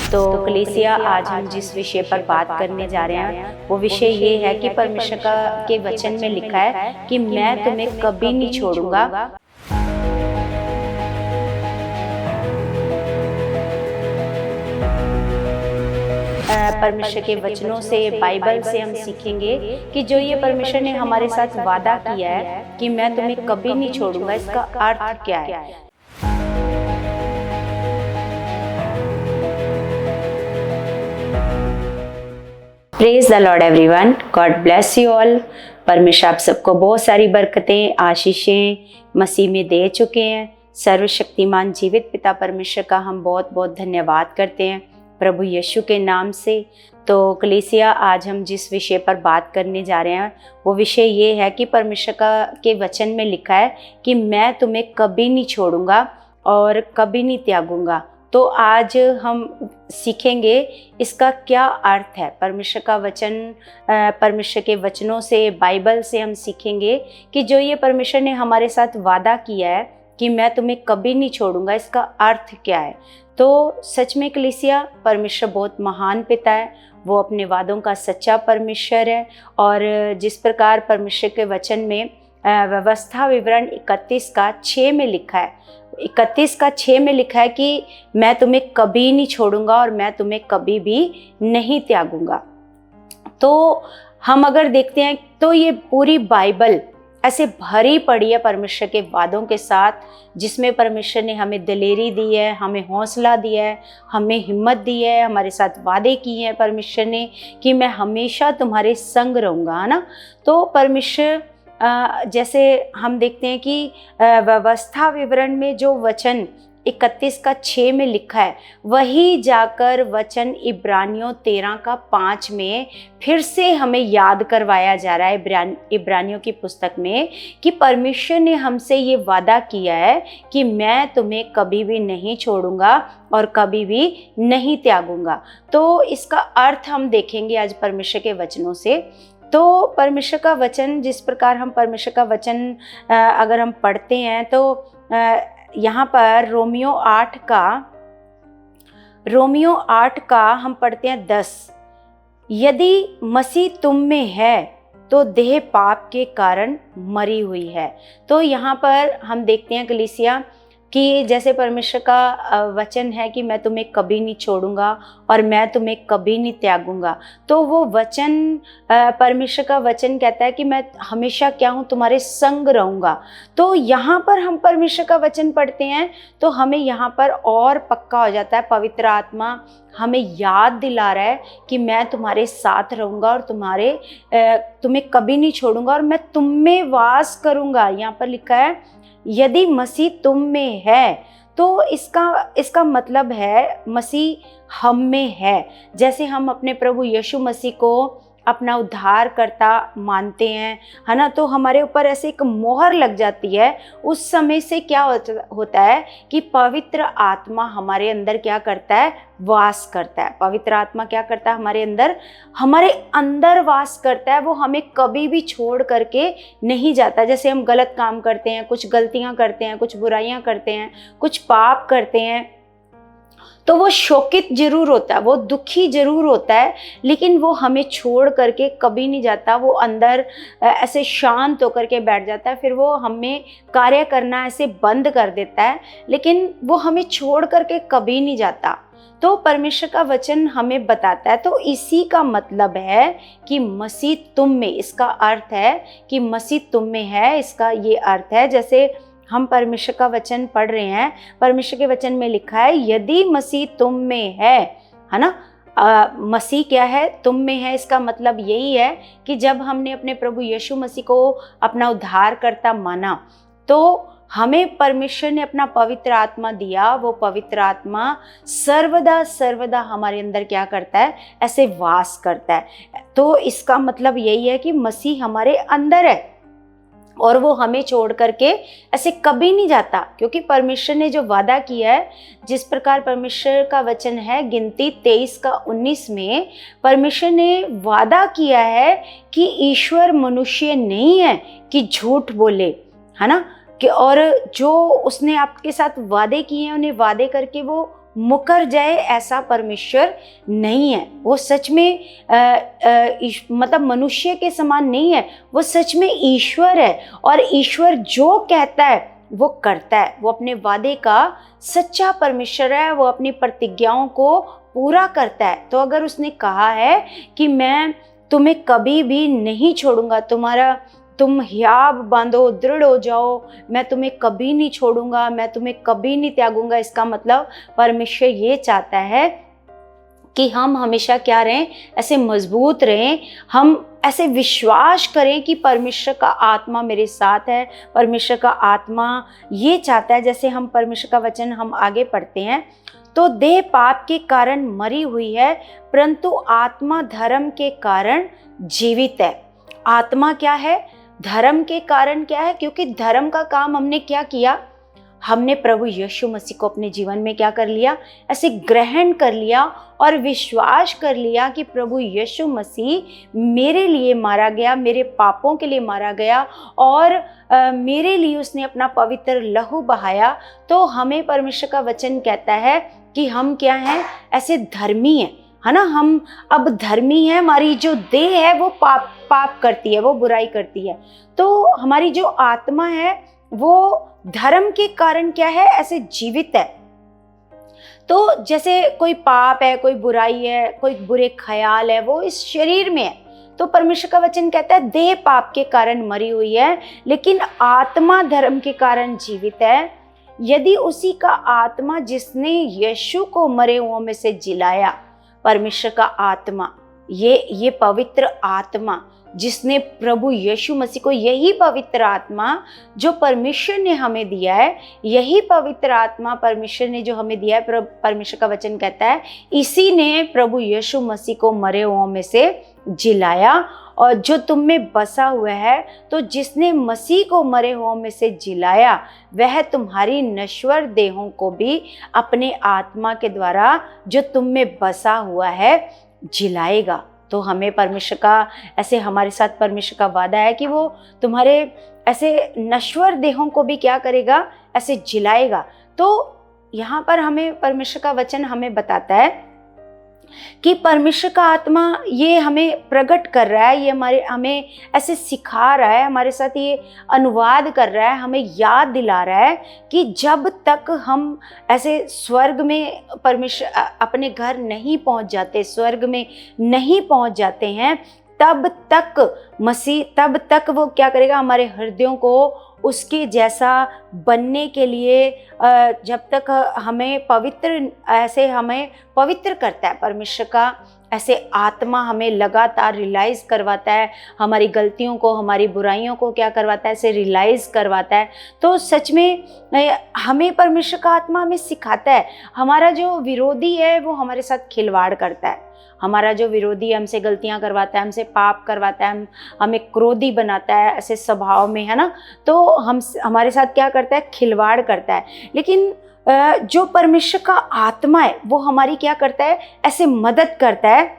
तो कलीसिया आज हम जिस विषय पर बात करने जा रहे हैं वो विषय ये है कि परमेश्वर के वचन में लिखा है कि मैं तुम्हें कभी नहीं छोड़ूंगा। परमेश्वर के वचनों से, बाइबल से हम सीखेंगे कि जो ये परमेश्वर ने हमारे साथ वादा किया है कि मैं तुम्हें कभी नहीं छोड़ूंगा, इसका अर्थ क्या है। Praise the Lord everyone, God bless you all. परमेश्वर आप सबको बहुत सारी बरकतें, आशीषें मसीह में दे चुके हैं। सर्वशक्तिमान जीवित पिता परमेश्वर का हम बहुत बहुत धन्यवाद करते हैं प्रभु यीशु के नाम से। तो कलीसिया आज हम जिस विषय पर बात करने जा रहे हैं वो विषय ये है कि परमेश्वर के वचन में लिखा है कि मैं तुम्हें कभी नहीं छोड़ूंगा और कभी नहीं त्यागूंगा। तो आज हम सीखेंगे इसका क्या अर्थ है। परमेश्वर का वचन, परमेश्वर के वचनों से, बाइबल से हम सीखेंगे कि जो ये परमेश्वर ने हमारे साथ वादा किया है कि मैं तुम्हें कभी नहीं छोड़ूंगा, इसका अर्थ क्या है। तो सच में कलीसिया, परमेश्वर बहुत महान पिता है, वो अपने वादों का सच्चा परमेश्वर है। और जिस प्रकार परमेश्वर के वचन में व्यवस्था विवरण 31:6 में लिखा है, 31:6 में लिखा है कि मैं तुम्हें कभी नहीं छोड़ूंगा और मैं तुम्हें कभी भी नहीं त्यागूंगा। तो हम अगर देखते हैं तो ये पूरी बाइबल ऐसे भरी पड़ी है परमेश्वर के वादों के साथ, जिसमें परमेश्वर ने हमें दिलेरी दी है, हमें हौसला दिया है, हमें हिम्मत दी है, हमारे साथ वादे किए हैं परमेश्वर ने कि मैं हमेशा तुम्हारे संग रहूँगा, है ना। तो परमेश्वर जैसे हम देखते हैं कि व्यवस्था विवरण में जो वचन 31:6 में लिखा है वही जाकर वचन इब्रानियों 13:5 में फिर से हमें याद करवाया जा रहा है, इब्रानियों की पुस्तक में, कि परमेश्वर ने हमसे ये वादा किया है कि मैं तुम्हें कभी भी नहीं छोड़ूंगा और कभी भी नहीं त्यागूंगा। तो इसका अर्थ हम देखेंगे आज परमेश्वर के वचनों से। तो परमेश्वर का वचन, जिस प्रकार हम परमेश्वर का वचन अगर हम पढ़ते हैं तो यहाँ पर रोमियो 8 का हम पढ़ते हैं 10। यदि मसीह तुम में है तो देह पाप के कारण मरी हुई है। तो यहाँ पर हम देखते हैं कलीसिया कि जैसे परमेश्वर का वचन है कि मैं तुम्हें कभी नहीं छोड़ूंगा और मैं तुम्हें कभी नहीं त्यागूंगा। तो वो वचन, परमेश्वर का वचन कहता है कि मैं हमेशा क्या हूँ, तुम्हारे संग रहूँगा। तो यहाँ पर हम परमेश्वर का वचन पढ़ते हैं तो हमें यहाँ पर और पक्का हो जाता है, पवित्र आत्मा हमें याद दिला रहा है कि मैं तुम्हारे साथ रहूँगा और तुम्हें कभी नहीं छोड़ूंगा और मैं तुम में वास करूँगा। यहाँ पर लिखा है यदि मसीह तुम में है, तो इसका मतलब है मसीह हम में है। जैसे हम अपने प्रभु यीशु मसीह को अपना उद्धारकर्ता मानते हैं, है ना, तो हमारे ऊपर ऐसे एक मोहर लग जाती है। उस समय से क्या होता है कि पवित्र आत्मा हमारे अंदर क्या करता है, वास करता है। पवित्र आत्मा क्या करता है, हमारे अंदर वास करता है। वो हमें कभी भी छोड़ करके नहीं जाता। जैसे हम गलत काम करते हैं, कुछ गलतियां करते हैं, कुछ बुराइयां करते हैं, कुछ पाप करते हैं, तो वो शोकित जरूर होता है, वो दुखी जरूर होता है, लेकिन वो हमें छोड़ करके कभी नहीं जाता। वो अंदर ऐसे शांत होकर के बैठ जाता है, फिर वो हमें कार्य करना ऐसे बंद कर देता है, लेकिन वो हमें छोड़ करके कभी नहीं जाता। तो परमेश्वर का वचन हमें बताता है। तो इसी का मतलब है कि मसीह तुम में, इसका अर्थ है कि मसीह तुम में है, इसका ये अर्थ है। जैसे हम परमेश्वर का वचन पढ़ रहे हैं, परमेश्वर के वचन में लिखा है यदि मसीह तुम में है ना। मसीह क्या है, तुम में है। इसका मतलब यही है कि जब हमने अपने प्रभु यीशु मसीह को अपना उद्धारकर्ता माना तो हमें परमेश्वर ने अपना पवित्र आत्मा दिया। वो पवित्र आत्मा सर्वदा हमारे अंदर क्या करता है, ऐसे वास करता है। तो इसका मतलब यही है कि मसीह हमारे अंदर है और वो हमें छोड़ करके ऐसे कभी नहीं जाता, क्योंकि परमेश्वर ने जो वादा किया है, जिस प्रकार परमेश्वर का वचन है गिनती 23:19 में, परमेश्वर ने वादा किया है कि ईश्वर मनुष्य नहीं है कि झूठ बोले, है ना, कि और जो उसने आपके साथ वादे किए हैं उन्हें वादे करके वो मुकर जाए ऐसा परमेश्वर नहीं है। वो सच में मतलब मनुष्य के समान नहीं है, वो सच में ईश्वर है और ईश्वर जो कहता है वो करता है। वो अपने वादे का सच्चा परमेश्वर है, वो अपनी प्रतिज्ञाओं को पूरा करता है। तो अगर उसने कहा है कि मैं तुम्हें कभी भी नहीं छोड़ूंगा, तुम हियाव बांधो, दृढ़ हो जाओ, मैं तुम्हें कभी नहीं छोड़ूंगा, मैं तुम्हें कभी नहीं त्यागूंगा, इसका मतलब परमेश्वर ये चाहता है कि हम हमेशा क्या रहें, ऐसे मजबूत रहें, हम ऐसे विश्वास करें कि परमेश्वर का आत्मा मेरे साथ है। परमेश्वर का आत्मा ये चाहता है, जैसे हम परमेश्वर का वचन हम आगे पढ़ते हैं, तो देह पाप के कारण मरी हुई है, परंतु आत्मा धर्म के कारण जीवित है। आत्मा क्या है? धर्म के कारण क्या है? क्योंकि धर्म का काम हमने क्या किया? हमने प्रभु यीशु मसीह को अपने जीवन में क्या कर लिया? ऐसे ग्रहण कर लिया और विश्वास कर लिया कि प्रभु यीशु मसीह मेरे लिए मारा गया, मेरे पापों के लिए मारा गया और मेरे लिए उसने अपना पवित्र लहू बहाया। तो हमें परमेश्वर का वचन कहता है कि हम क्या हैं? ऐसे धर्मी हैं, है ना। हम अब धर्मी हैं। हमारी जो देह है वो पाप करती है, वो बुराई करती है। तो हमारी जो आत्मा है वो धर्म के कारण क्या है? ऐसे जीवित है। तो जैसे कोई पाप है, कोई बुराई है, कोई बुरे ख्याल है, वो इस शरीर में है। तो परमेश्वर का वचन कहता है देह पाप के कारण मरी हुई है, लेकिन आत्मा धर्म के कारण जीवित है। यदि उसी का आत्मा जिसने यीशु को मरे हुओं में से जिलाया, परमेश्वर का आत्मा, ये पवित्र आत्मा जिसने प्रभु यीशु मसीह को, यही पवित्र आत्मा जो परमेश्वर ने हमें दिया है, यही पवित्र आत्मा परमेश्वर ने जो हमें दिया है, परमेश्वर का वचन कहता है इसी ने प्रभु यीशु मसीह को मरे हुओं में से जिलाया और जो तुम में बसा हुआ है। तो जिसने मसीह को मरे हुओं में से जिलाया, वह तुम्हारी नश्वर देहों को भी अपने आत्मा के द्वारा जो तुम में बसा हुआ है जिलाएगा। तो हमें परमेश्वर का ऐसे, हमारे साथ परमेश्वर का वादा है कि वो तुम्हारे ऐसे नश्वर देहों को भी क्या करेगा? ऐसे जिलाएगा। तो यहाँ पर हमें परमेश्वर का वचन हमें बताता है कि परमेश्वर का आत्मा ये हमें प्रकट कर रहा है, ये हमें ऐसे सिखा रहा है, हमारे साथ ये अनुवाद कर रहा है, हमें याद दिला रहा है कि जब तक हम ऐसे स्वर्ग में परमेश्वर अपने घर नहीं पहुंच जाते, स्वर्ग में नहीं पहुंच जाते हैं, तब तक वो क्या करेगा? हमारे हृदयों को उसके जैसा बनने के लिए जब तक हमें पवित्र करता है। परमेश्वर का ऐसे आत्मा हमें लगातार रियलाइज़ करवाता है, हमारी गलतियों को, हमारी बुराइयों को क्या करवाता है? ऐसे रियलाइज़ करवाता है। तो सच में हमें परमेश्वर का आत्मा हमें सिखाता है। हमारा जो विरोधी है वो हमारे साथ खिलवाड़ करता है, हमारा जो विरोधी हमसे गलतियां करवाता है, हमसे पाप करवाता है, हमें क्रोधी बनाता है ऐसे स्वभाव में, है ना। तो हमारे साथ क्या करता है? खिलवाड़ करता है। लेकिन जो परमेश्वर का आत्मा है वो हमारी क्या करता है? ऐसे मदद करता है,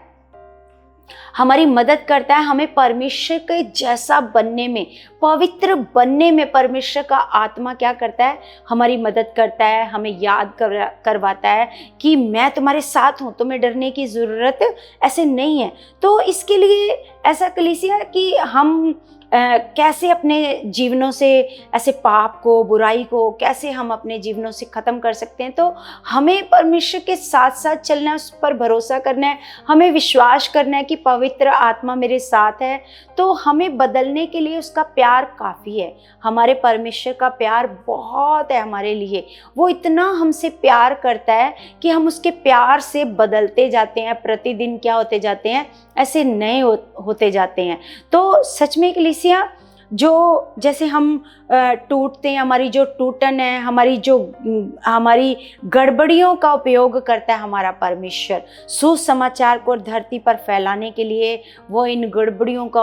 हमारी मदद करता है हमें परमेश्वर के जैसा बनने में, पवित्र बनने में। परमेश्वर का आत्मा क्या करता है? हमारी मदद करता है, हमें याद करवाता है कि मैं तुम्हारे साथ हूँ, तुम्हें डरने की ज़रूरत ऐसे नहीं है। तो इसके लिए ऐसा कलीसिया कि हम कैसे अपने जीवनों से ऐसे पाप को, बुराई को कैसे हम अपने जीवनों से ख़त्म कर सकते हैं। तो हमें परमेश्वर के साथ साथ चलना है, उस पर भरोसा करना है, हमें विश्वास करना है कि पवित्र आत्मा मेरे साथ है। तो हमें बदलने के लिए उसका प्यार काफ़ी है। हमारे परमेश्वर का प्यार बहुत है हमारे लिए। वो इतना हमसे प्यार करता है कि हम उसके प्यार से बदलते जाते हैं, प्रतिदिन क्या होते जाते हैं? ऐसे नए होते जाते हैं। तो सच में कलीसिया, जो जैसे हम टूटते हैं, हमारी जो टूटन है, हमारी गड़बड़ियों का उपयोग करता है हमारा परमेश्वर सुसमाचार को धरती पर फैलाने के लिए। वो इन गड़बड़ियों का,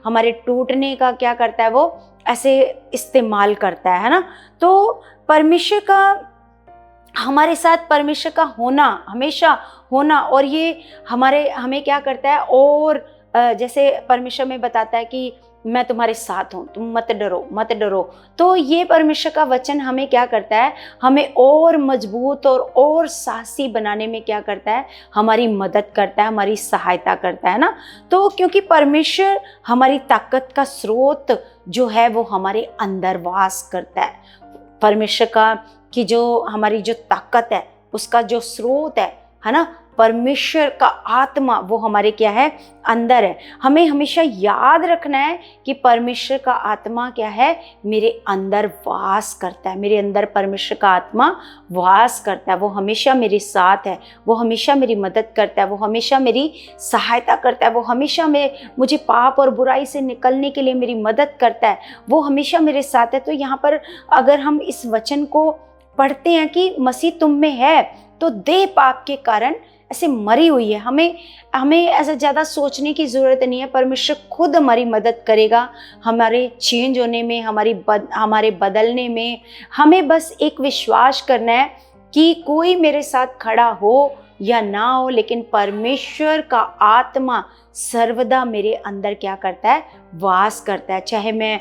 हमारे टूटने का क्या करता है? वो ऐसे इस्तेमाल करता है ना। तो परमेश्वर का, हमारे साथ परमेश्वर का होना, हमेशा होना, और ये हमें क्या करता है? और जैसे परमेश्वर में बताता है कि मैं तुम्हारे साथ हूँ, तुम मत डरो मत डरो। तो ये परमेश्वर का वचन हमें क्या करता है, हमें और मजबूत और साहसी बनाने में क्या करता है, हमारी मदद करता है, हमारी सहायता करता है ना। तो क्योंकि परमेश्वर हमारी ताकत का स्रोत जो है वो हमारे अंदर वास करता है। परमेश्वर का की जो हमारी जो ताकत है उसका जो स्रोत है ना, परमेश्वर का आत्मा वो हमारे क्या है, अंदर है। हमें हमेशा याद रखना है कि परमेश्वर का आत्मा क्या है, मेरे अंदर वास करता है। मेरे अंदर परमेश्वर का आत्मा वास करता है, वो हमेशा मेरे साथ है, वो हमेशा मेरी मदद करता है, वो हमेशा मेरी सहायता करता है, वो हमेशा मुझे पाप और बुराई से निकलने के लिए मेरी मदद करता है, वो हमेशा मेरे साथ है। तो यहाँ पर अगर हम इस वचन को पढ़ते हैं कि मसीह तुम में है तो देह पाप के कारण ऐसे मरी हुई है, हमें ऐसा ज़्यादा सोचने की ज़रूरत नहीं है। परमेश्वर खुद हमारी मदद करेगा हमारे चेंज होने में, हमारे बदलने में। हमें बस एक विश्वास करना है कि कोई मेरे साथ खड़ा हो या ना हो, लेकिन परमेश्वर का आत्मा सर्वदा मेरे अंदर क्या करता है, वास करता है। चाहे मैं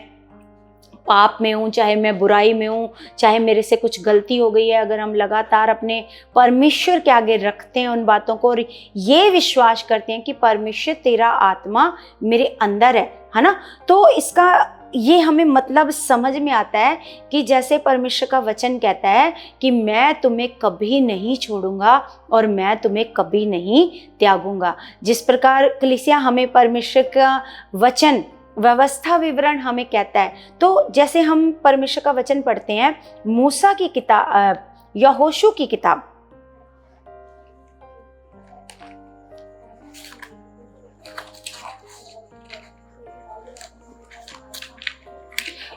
पाप में हूँ, चाहे मैं बुराई में हूँ, चाहे मेरे से कुछ गलती हो गई है, अगर हम लगातार अपने परमेश्वर के आगे रखते हैं उन बातों को और ये विश्वास करते हैं कि परमेश्वर तेरा आत्मा मेरे अंदर है ना, तो इसका ये हमें मतलब समझ में आता है कि जैसे परमेश्वर का वचन कहता है कि मैं तुम्हें कभी नहीं छोड़ूंगा और मैं तुम्हें कभी नहीं त्यागूंगा। जिस प्रकार कलीसिया हमें परमेश्वर का वचन व्यवस्था विवरण हमें कहता है, तो जैसे हम परमेश्वर का वचन पढ़ते हैं मूसा की किताब, यहोशू की किताब,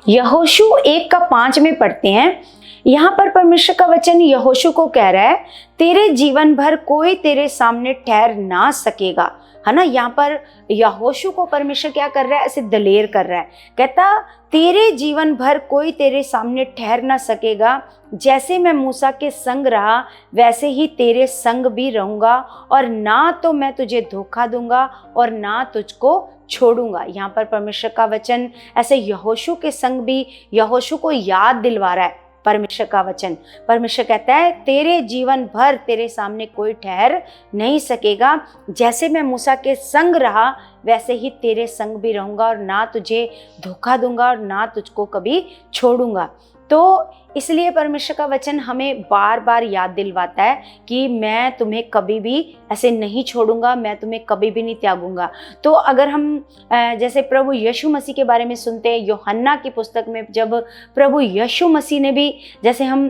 यहोशू 1:5 में पढ़ते हैं। यहाँ पर परमेश्वर का वचन यहोशू को कह रहा है, तेरे जीवन भर कोई तेरे सामने ठहर ना सकेगा, है ना। यहाँ पर यहोशू को परमेश्वर क्या कर रहा है, ऐसे दलेर कर रहा है, कहता तेरे जीवन भर कोई तेरे सामने ठहर ना सकेगा, जैसे मैं मूसा के संग रहा वैसे ही तेरे संग भी रहूंगा, और ना तो मैं तुझे धोखा दूंगा और ना तुझको छोड़ूंगा। यहाँ पर परमेश्वर का वचन ऐसे यहोशू के संग भी यहोशू को याद दिलवा रहा है। परमेश्वर का वचन, परमेश्वर कहता है तेरे जीवन भर तेरे सामने कोई ठहर नहीं सकेगा, जैसे मैं मूसा के संग रहा वैसे ही तेरे संग भी रहूंगा, और ना तुझे धोखा दूंगा और ना तुझको कभी छोड़ूंगा। तो इसलिए परमेश्वर का वचन हमें बार बार याद दिलवाता है कि मैं तुम्हें कभी भी ऐसे नहीं छोड़ूंगा, मैं तुम्हें कभी भी नहीं त्यागूंगा। तो अगर हम जैसे प्रभु यीशु मसीह के बारे में सुनते हैं, यूहन्ना की पुस्तक में जब प्रभु यीशु मसीह ने भी, जैसे हम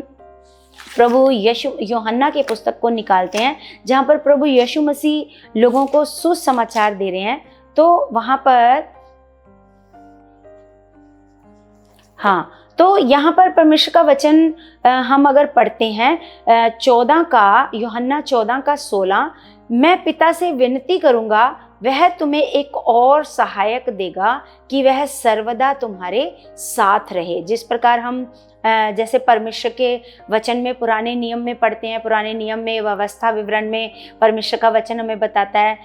प्रभु यूहन्ना के पुस्तक को निकालते हैं जहाँ पर प्रभु यीशु मसीह लोगों को सुसमाचार दे रहे हैं, तो वहाँ पर तो यहाँ पर परमेश्वर का वचन हम अगर पढ़ते हैं 14 का, यूहन्ना 14:16, मैं पिता से विनती करूँगा वह तुम्हें एक और सहायक देगा कि वह सर्वदा तुम्हारे साथ रहे। जिस प्रकार हम जैसे परमेश्वर के वचन में पुराने नियम में पढ़ते हैं, पुराने नियम में व्यवस्था विवरण में परमेश्वर का वचन हमें बताता है,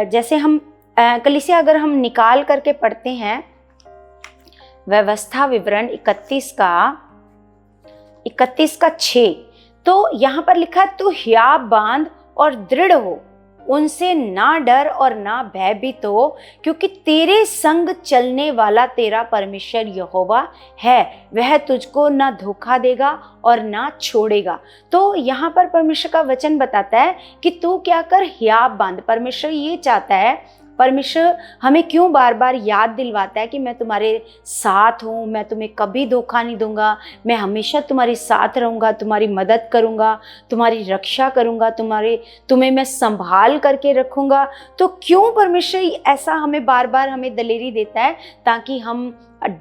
जैसे हम कलीसिया अगर हम निकाल करके पढ़ते हैं व्यवस्था विवरण 31:6, तो यहाँ पर लिखा है, तू हियाव बांध और दृढ़ हो, उनसे ना डर और ना भयभीत हो, क्योंकि तेरे संग चलने वाला तेरा परमेश्वर यहोवा है, वह तुझको ना धोखा देगा और ना छोड़ेगा। तो यहाँ पर परमेश्वर का वचन बताता है कि तू क्या कर, हियाव बांध। परमेश्वर ये चाहता है, परमेश्वर हमें क्यों बार बार याद दिलवाता है कि मैं तुम्हारे साथ हूँ, मैं तुम्हें कभी धोखा नहीं दूंगा, मैं हमेशा तुम्हारे साथ रहूँगा, तुम्हारी मदद करूँगा, तुम्हारी रक्षा करूँगा, तुम्हें मैं संभाल करके रखूँगा। तो क्यों परमेश्वर ऐसा हमें बार बार हमें दलेरी देता है, ताकि हम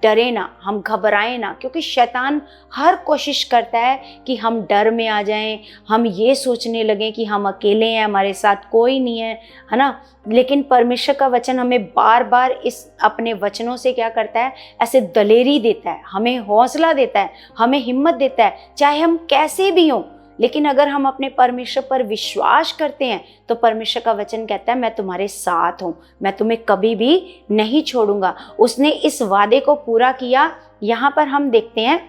डरे ना, हम घबराएं ना, क्योंकि शैतान हर कोशिश करता है कि हम डर में आ जाएं, हम ये सोचने लगें कि हम अकेले हैं, हमारे साथ कोई नहीं है ना। लेकिन परमेश्वर का वचन हमें बार बार इस अपने वचनों से क्या करता है, ऐसे दलेरी देता है, हमें हौसला देता है, हमें हिम्मत देता है, चाहे हम कैसे भी हों, लेकिन अगर हम अपने परमेश्वर पर विश्वास करते हैं तो परमेश्वर का वचन कहता है मैं तुम्हारे साथ हूँ, मैं तुम्हें कभी भी नहीं छोड़ूंगा। उसने इस वादे को पूरा किया। यहाँ पर हम देखते हैं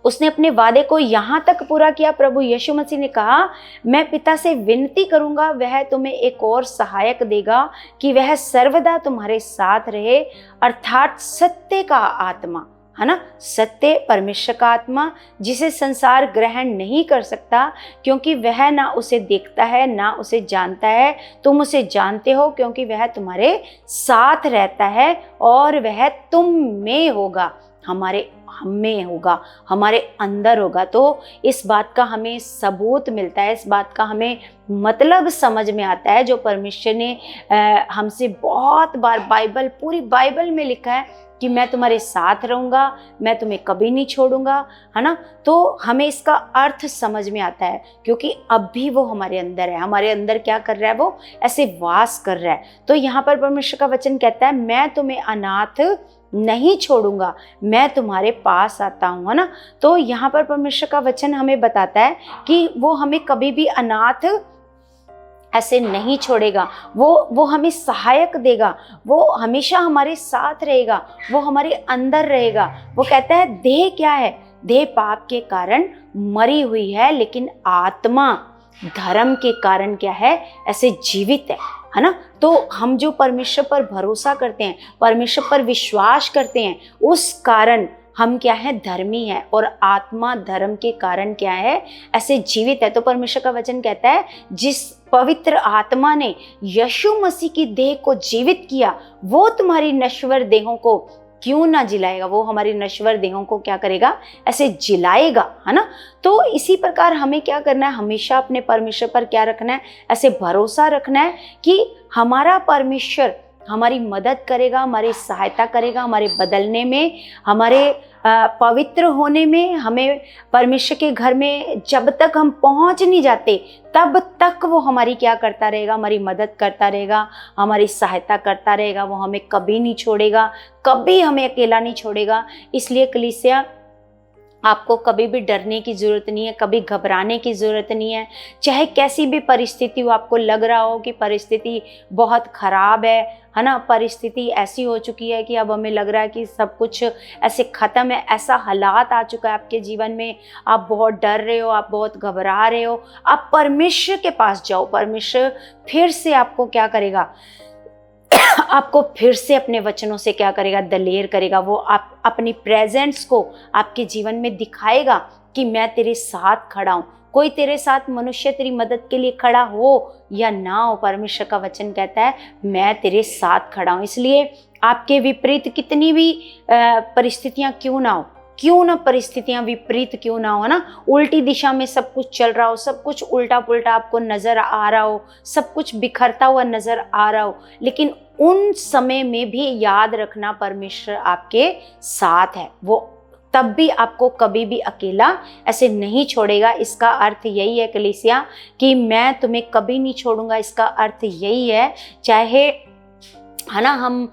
उसने अपने वादे को यहाँ तक पूरा किया। प्रभु यीशु मसीह ने कहा मैं पिता से विनती करूंगा, वह तुम्हें एक और सहायक देगा कि वह सर्वदा तुम्हारे साथ रहे, अर्थात सत्य का आत्मा, है ना, सत्य परमेश्वर का आत्मा, जिसे संसार ग्रहण नहीं कर सकता क्योंकि वह ना उसे देखता है ना उसे जानता है। तुम उसे जानते हो क्योंकि वह तुम्हारे साथ रहता है और वह तुम में होगा, हम में होगा, हमारे अंदर होगा। तो इस बात का हमें सबूत मिलता है, इस बात का हमें मतलब समझ में आता है जो परमेश्वर ने हमसे बहुत बार पूरी बाइबल में लिखा है कि मैं तुम्हारे साथ रहूँगा, मैं तुम्हें कभी नहीं छोड़ूंगा, है ना। तो हमें इसका अर्थ समझ में आता है क्योंकि अब भी वो हमारे अंदर है। हमारे अंदर क्या कर रहा है, वो ऐसे वास कर रहा है। तो यहाँ पर परमेश्वर का वचन कहता है मैं तुम्हें अनाथ नहीं छोड़ूंगा, मैं तुम्हारे पास आता हूँ, है ना। तो यहाँ पर परमेश्वर का वचन हमें बताता है कि वो हमें कभी भी अनाथ ऐसे नहीं छोड़ेगा, वो हमें सहायक देगा, वो हमेशा हमारे साथ रहेगा, वो हमारे अंदर रहेगा। वो कहता है देह क्या है, देह पाप के कारण मरी हुई है लेकिन आत्मा धर्म के कारण क्या है, ऐसे जीवित है ना। तो हम जो परमेश्वर पर भरोसा करते हैं, परमेश्वर पर विश्वास करते हैं, उस कारण हम क्या है, धर्मी है, और आत्मा धर्म के कारण क्या है, ऐसे जीवित है। तो परमेश्वर का वचन कहता है जिस पवित्र आत्मा ने यीशु मसीह की देह को जीवित किया वो तुम्हारी नश्वर देहों को क्यों ना जिलाएगा, वो हमारी नश्वर देहों को क्या करेगा, ऐसे जिलाएगा, है ना। तो इसी प्रकार हमें क्या करना है, हमेशा अपने परमेश्वर पर क्या रखना है, ऐसे भरोसा रखना है कि हमारा परमेश्वर हमारी मदद करेगा, हमारी सहायता करेगा, हमारे बदलने में, हमारे पवित्र होने में। हमें परमेश्वर के घर में जब तक हम पहुंच नहीं जाते तब तक वो हमारी क्या करता रहेगा, हमारी मदद करता रहेगा, हमारी सहायता करता रहेगा। वो हमें कभी नहीं छोड़ेगा, कभी हमें अकेला नहीं छोड़ेगा। इसलिए कलीसिया आपको कभी भी डरने की ज़रूरत नहीं है, कभी घबराने की ज़रूरत नहीं है। चाहे कैसी भी परिस्थिति हो, आपको लग रहा हो कि परिस्थिति बहुत ख़राब है ना, परिस्थिति ऐसी हो चुकी है कि अब हमें लग रहा है कि सब कुछ ऐसे ख़त्म है, ऐसा हालात आ चुका है आपके जीवन में, आप बहुत डर रहे हो, आप बहुत घबरा रहे हो, आप परमेश्वर के पास जाओ। परमेश्वर फिर से आपको क्या करेगा, आपको फिर से अपने वचनों से क्या करेगा, दलेर करेगा। वो आप अपनी प्रेजेंस को आपके जीवन में दिखाएगा कि मैं तेरे साथ खड़ा हूँ। कोई तेरे साथ मनुष्य तेरी मदद के लिए खड़ा हो या ना हो, परमेश्वर का वचन कहता है मैं तेरे साथ खड़ा हूँ। इसलिए आपके विपरीत कितनी भी परिस्थितियाँ क्यों ना परिस्थितियां विपरीत क्यों ना हो ना, उल्टी दिशा में सब कुछ चल रहा हो, सब कुछ उल्टा पुल्टा आपको नजर आ रहा हो, सब कुछ बिखरता हुआ नजर आ रहा हो, लेकिन उन समय में भी याद रखना परमेश्वर आपके साथ है। वो तब भी आपको कभी भी अकेला ऐसे नहीं छोड़ेगा। इसका अर्थ यही है कलीसिया कि मैं तुम्हें कभी नहीं छोड़ूंगा। इसका अर्थ यही है, चाहे है ना, हम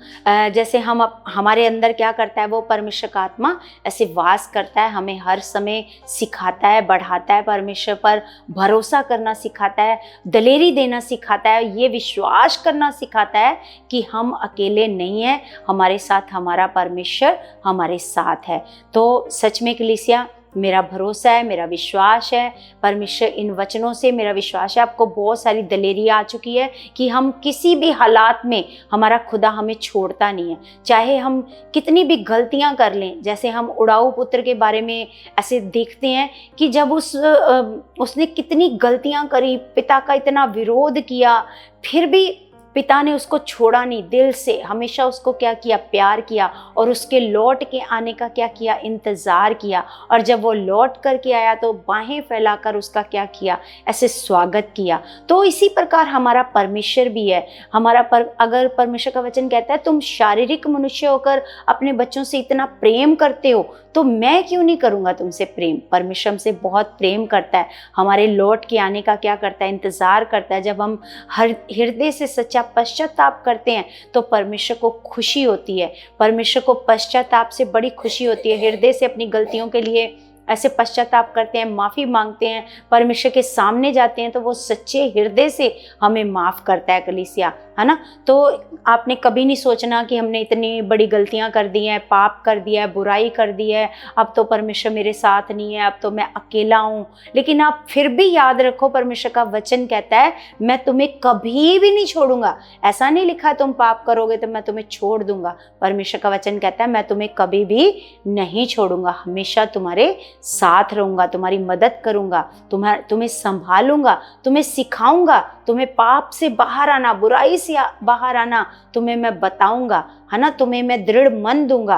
जैसे हमारे अंदर क्या करता है, वो परमेश्वर का आत्मा ऐसे वास करता है, हमें हर समय सिखाता है, बढ़ाता है, परमेश्वर पर भरोसा करना सिखाता है, दलेरी देना सिखाता है, ये विश्वास करना सिखाता है कि हम अकेले नहीं हैं, हमारे साथ हमारा परमेश्वर हमारे साथ है। तो सच में कलीसिया मेरा भरोसा है, मेरा विश्वास है, परमेश्वर इन वचनों से मेरा विश्वास है आपको बहुत सारी दलेरी आ चुकी है कि हम किसी भी हालात में हमारा खुदा हमें छोड़ता नहीं है। चाहे हम कितनी भी गलतियां कर लें, जैसे हम उड़ाऊ पुत्र के बारे में ऐसे देखते हैं कि जब उसने कितनी गलतियां करी, पिता का इतना विरोध किया, फिर भी पिता ने उसको छोड़ा नहीं, दिल से हमेशा उसको क्या किया, प्यार किया, और उसके लौट के आने का क्या किया, इंतज़ार किया। और जब वो लौट करके आया तो बाहें फैलाकर उसका क्या किया, ऐसे स्वागत किया। तो इसी प्रकार हमारा परमेश्वर भी है। अगर परमेश्वर का वचन कहता है तुम शारीरिक मनुष्य होकर अपने बच्चों से इतना प्रेम करते हो, तो मैं क्यों नहीं करूँगा तुमसे प्रेम। परमेश्वर हमसे बहुत प्रेम करता है, हमारे लौट के आने का क्या करता है, इंतज़ार करता है। जब हम हर हृदय से सच्चा पश्चाताप करते हैं तो परमेश्वर को खुशी होती है, परमेश्वर को पश्चाताप से बड़ी खुशी होती है। हृदय से अपनी गलतियों के लिए ऐसे पश्चाताप करते हैं, माफ़ी मांगते हैं, परमेश्वर के सामने जाते हैं, तो वो सच्चे हृदय से हमें माफ़ करता है कलीसिया, है ना। तो आपने कभी नहीं सोचना कि हमने इतनी बड़ी गलतियां कर दी हैं, पाप कर दिया है, बुराई कर दी है, अब तो परमेश्वर मेरे साथ नहीं है, अब तो मैं अकेला हूँ। लेकिन आप फिर भी याद रखो, परमेश्वर का वचन कहता है मैं तुम्हें कभी भी नहीं छोड़ूंगा। ऐसा नहीं लिखा है तुम पाप करोगे तो मैं तुम्हें छोड़ दूंगा। परमेश्वर का वचन कहता है मैं तुम्हें कभी भी नहीं छोड़ूंगा, हमेशा तुम्हारे साथ रहूंगा, तुम्हारी मदद करूंगा, तुम्हें संभालूंगा, तुम्हें सिखाऊंगा, तुम्हें पाप से बाहर आना, बुराई से बाहर आना तुम्हें मैं बताऊंगा, है ना। तुम्हें मैं दृढ़ मन दूंगा,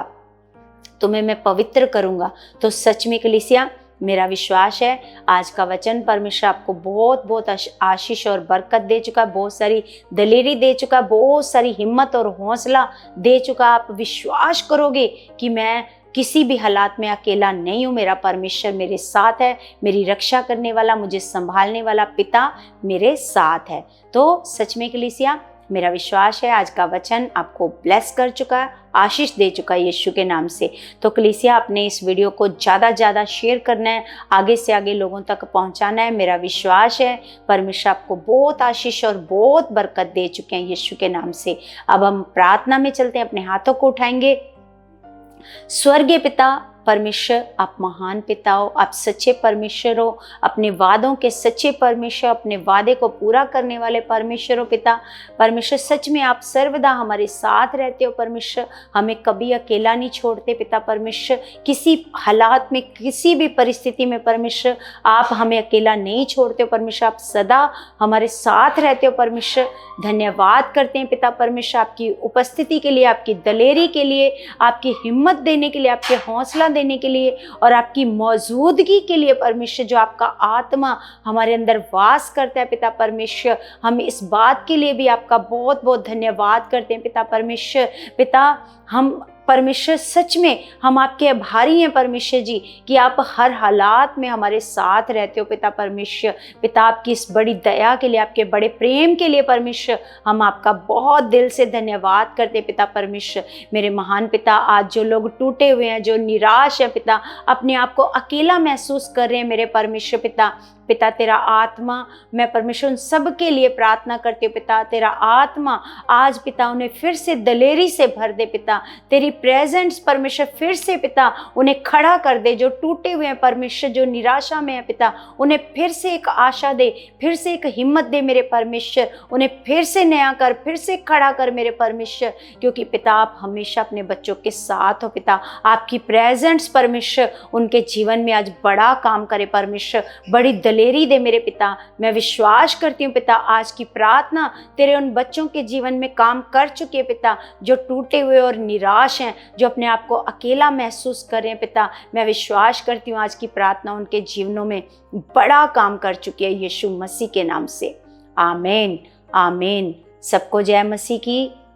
तुम्हें मैं पवित्र करूंगा। तो सच में कलीसिया, मेरा विश्वास है आज का वचन परमेश्वर आपको बहुत बहुत आशीष और बरकत दे चुका, बहुत सारी दलेरी दे चुका, बहुत सारी हिम्मत और हौसला दे चुका। आप विश्वास करोगे कि मैं किसी भी हालात में अकेला नहीं हूँ, मेरा परमेश्वर मेरे साथ है, मेरी रक्षा करने वाला, मुझे संभालने वाला पिता मेरे साथ है। तो सच में कलीसिया, मेरा विश्वास है आज का वचन आपको ब्लेस कर चुका है, आशीष दे चुका है यीशु के नाम से। तो कलीसिया, आपने इस वीडियो को ज़्यादा ज़्यादा शेयर करना है, आगे से आगे लोगों तक पहुंचाना है। मेरा विश्वास है परमेश्वर आपको बहुत आशीष और बहुत बरकत दे चुके हैं यीशु के नाम से। अब हम प्रार्थना में चलते हैं, अपने हाथों को उठाएंगे। स्वर्गीय पिता परमेश्वर, आप महान पिता हो, आप सच्चे परमेश्वर हो, अपने वादों के सच्चे परमेश्वर, अपने वादे को पूरा करने वाले परमेश्वर हो पिता। परमेश्वर, सच में आप सर्वदा हमारे साथ रहते हो परमेश्वर, हमें कभी अकेला नहीं छोड़ते पिता परमेश्वर। किसी हालात में, किसी भी परिस्थिति में परमेश्वर आप हमें अकेला नहीं छोड़ते हो परमेश्वर, आप सदा हमारे साथ रहते हो परमेश्वर। धन्यवाद करते हैं पिता परमेश्वर आपकी उपस्थिति के लिए, आपकी दलेरी के लिए, आपकी हिम्मत देने के लिए, आपके हौसला देने के लिए और आपकी मौजूदगी के लिए परमेश्वर, जो आपका आत्मा हमारे अंदर वास करता है पिता परमेश्वर। हम इस बात के लिए भी आपका बहुत बहुत धन्यवाद करते हैं पिता परमेश्वर। पिता, हम परमेश्वर सच में हम आपके आभारी हैं परमेश्वर जी कि आप हर हालात में हमारे साथ रहते हो पिता परमेश्वर। पिता, आपकी इस बड़ी दया के लिए, आपके बड़े प्रेम के लिए परमेश्वर हम आपका बहुत दिल से धन्यवाद करते हैं पिता परमेश्वर। मेरे महान पिता, आज जो लोग टूटे हुए हैं, जो निराश है पिता, अपने आप को अकेला महसूस कर रहे हैं मेरे परमेश्वर पिता, तेरा आत्मा, मैं परमेश्वर उन सब के लिए प्रार्थना करती हूँ पिता, तेरा आत्मा आज पिता उन्हें फिर से दलेरी से भर दे पिता, तेरी प्रेजेंस परमेश्वर फिर से पिता उन्हें खड़ा कर दे। जो टूटे हुए हैं परमेश्वर, जो निराशा में है पिता, उन्हें फिर से एक आशा दे, फिर से एक हिम्मत दे मेरे परमेश्वर, उन्हें फिर से नया कर, फिर से खड़ा कर मेरे परमेश्वर। क्योंकि पिता, आप हमेशा अपने बच्चों के साथ हो पिता, आपकी प्रेजेंस परमेश्वर उनके जीवन में आज बड़ा काम करे परमेश्वर, बड़ी दलेरी दे मेरे पिता। मैं विश्वास करती हूँ पिता, आज की प्रार्थना तेरे उन बच्चों के जीवन में काम कर चुके हैं पिता, जो टूटे हुए और निराश हैं, जो अपने आप को अकेला महसूस कर रहे हैं पिता। मैं विश्वास करती हूँ आज की प्रार्थना उनके जीवनों में बड़ा काम कर चुकी है यीशु मसीह के नाम से। आमीन, आमीन। सबको जय मसीह की।